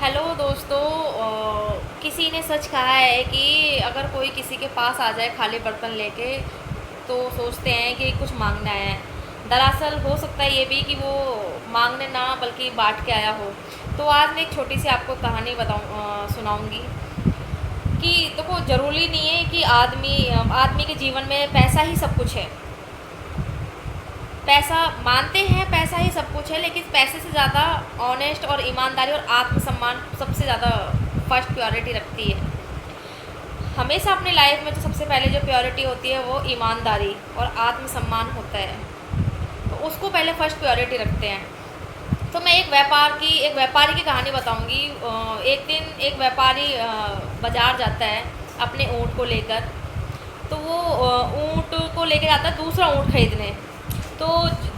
Hello दोस्तों। किसी ने सच कहा है कि अगर कोई किसी के पास आ जाए खाली बर्तन लेके तो सोचते हैं कि कुछ मांगना है। दरअसल हो सकता है ये भी कि वो मांगने ना बल्कि बांट के आया हो। तो आज मैं एक छोटी सी आपको कहानी सुनाऊंगी कि देखो ज़रूरी नहीं है कि आदमी के जीवन में पैसा ही सब कुछ है। पैसा मानते हैं, पैसा ही सब कुछ है, लेकिन पैसे से ज़्यादा ऑनेस्ट और ईमानदारी और आत्मसम्मान सबसे ज़्यादा फर्स्ट प्रायोरिटी रखती है। हमेशा अपनी लाइफ में तो सबसे पहले जो प्रायोरिटी होती है वो ईमानदारी और आत्मसम्मान होता है, तो उसको पहले फर्स्ट प्रायोरिटी रखते हैं। तो मैं एक व्यापारी की कहानी बताऊंगी। एक दिन एक व्यापारी बाज़ार जाता है अपने ऊँट को लेकर। तो वो ऊँट को लेकर जाता है दूसरा ऊँट खरीदने। तो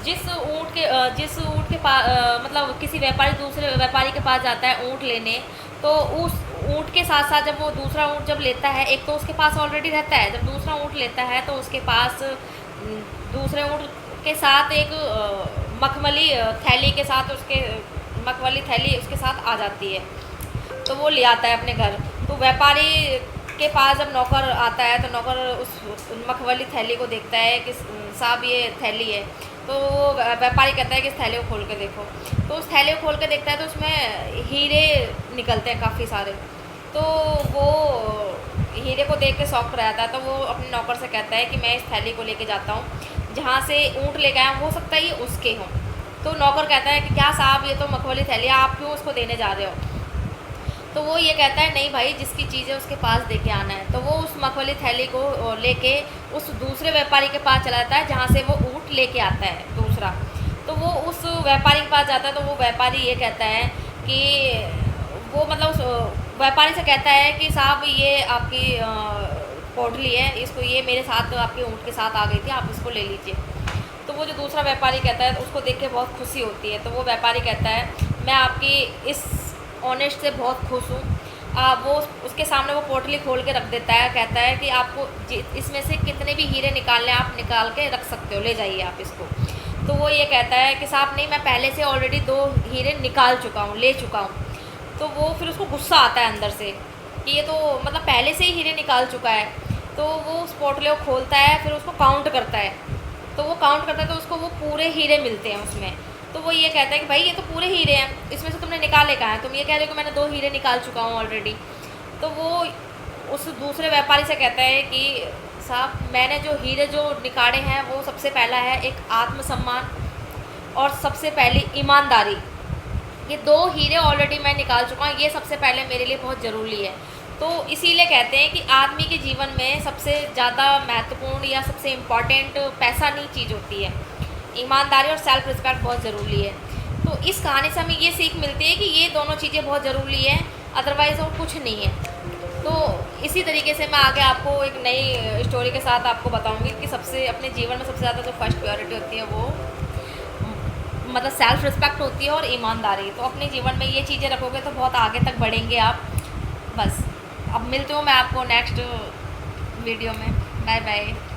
जिस ऊँट के पास मतलब किसी व्यापारी दूसरे व्यापारी के पास जाता है ऊँट लेने, तो उस ऊँट के साथ साथ जब वो दूसरा ऊँट जब लेता है, एक तो उसके पास ऑलरेडी रहता है, जब दूसरा ऊँट लेता है तो उसके पास दूसरे ऊँट के साथ एक मखमली थैली के साथ उसके मखमली थैली उसके साथ आ जाती है। तो वो ले आता है अपने घर। तो व्यापारी के पास जब नौकर आता है तो नौकर उस मखमली थैली को देखता है कि साहब ये थैली है। तो वो व्यापारी कहता है कि इस थैली को खोल के देखो। तो उस थैली को खोल के देखता है तो उसमें हीरे निकलते हैं काफ़ी सारे। तो वो हीरे को देख के शौक रहता है। तो वो अपने नौकर से कहता है कि मैं इस थैली को लेके जाता हूँ, जहाँ से ऊँट लेके आया हो सकता है ये उसके हों। तो नौकर कहता है कि क्या साहब, ये तो मखमली थैली है, आप क्यों उसको देने जा रहे हो? तो वो ये कहता है नहीं भाई, जिसकी चीज़ है उसके पास दे के आना है। तो वो उस मखमली थैली को लेके उस दूसरे व्यापारी के पास चला जाता है जहाँ से वो ऊँट लेके आता है दूसरा। तो वो उस व्यापारी के पास जाता है। तो वो व्यापारी ये कहता है कि वो मतलब उस व्यापारी से कहता है कि साहब ये आपकी पोटली है, इसको ये मेरे साथ आपके ऊँट के साथ आ गई थी, आप इसको ले लीजिए। तो वो जो दूसरा व्यापारी कहता है तो उसको देख के बहुत खुशी होती है। तो वो व्यापारी कहता है मैं आपकी इस ऑनेस्ट से बहुत खुश हूँ। वो उसके सामने वो पोटली खोल के रख देता है, कहता है कि आपको इसमें से कितने भी हीरे निकालने आप निकाल के रख सकते हो, ले जाइए आप इसको। तो वो ये कहता है कि साहब नहीं, मैं पहले से ऑलरेडी 2 हीरे निकाल चुका हूँ, ले चुका हूँ। तो वो फिर उसको गुस्सा आता है अंदर से कि ये तो मतलब पहले से ही हीरे निकाल चुका है। तो वो उस पोटली को खोलता है, फिर उसको काउंट करता है। तो वो काउंट करता है तो उसको वो पूरे हीरे मिलते हैं उसमें। तो वो ये कहता है कि भाई ये तो पूरे हीरे हैं, इसमें से तुमने निकाले कहाँ हैं? तुम ये कह रहे हो कि मैंने 2 हीरे निकाल चुका हूँ ऑलरेडी। तो वो उस दूसरे व्यापारी से कहता है कि साहब मैंने जो हीरे जो निकाले हैं वो सबसे पहला है एक आत्मसम्मान और सबसे पहली ईमानदारी। ये 2 हीरे ऑलरेडी मैं निकाल चुका हूँ, ये सबसे पहले मेरे लिए बहुत ज़रूरी है। तो इसीलिए कहते हैं कि आदमी के जीवन में सबसे ज़्यादा महत्वपूर्ण या सबसे इम्पॉर्टेंट पैसा नहीं चीज़ होती है, ईमानदारी और सेल्फ रिस्पेक्ट बहुत ज़रूरी है। तो इस कहानी से हमें ये सीख मिलती है कि ये दोनों चीज़ें बहुत ज़रूरी है, अदरवाइज़ और कुछ नहीं है। तो इसी तरीके से मैं आगे आपको एक नई स्टोरी के साथ आपको बताऊंगी कि सबसे अपने जीवन में सबसे ज़्यादा जो फर्स्ट प्रायोरिटी होती है वो मतलब सेल्फ रिस्पेक्ट होती है और ईमानदारी। तो अपने जीवन में ये चीज़ें रखोगे तो बहुत आगे तक बढ़ेंगे आप। बस अब मिलती हूँ मैं आपको नेक्स्ट वीडियो में। Bye bye.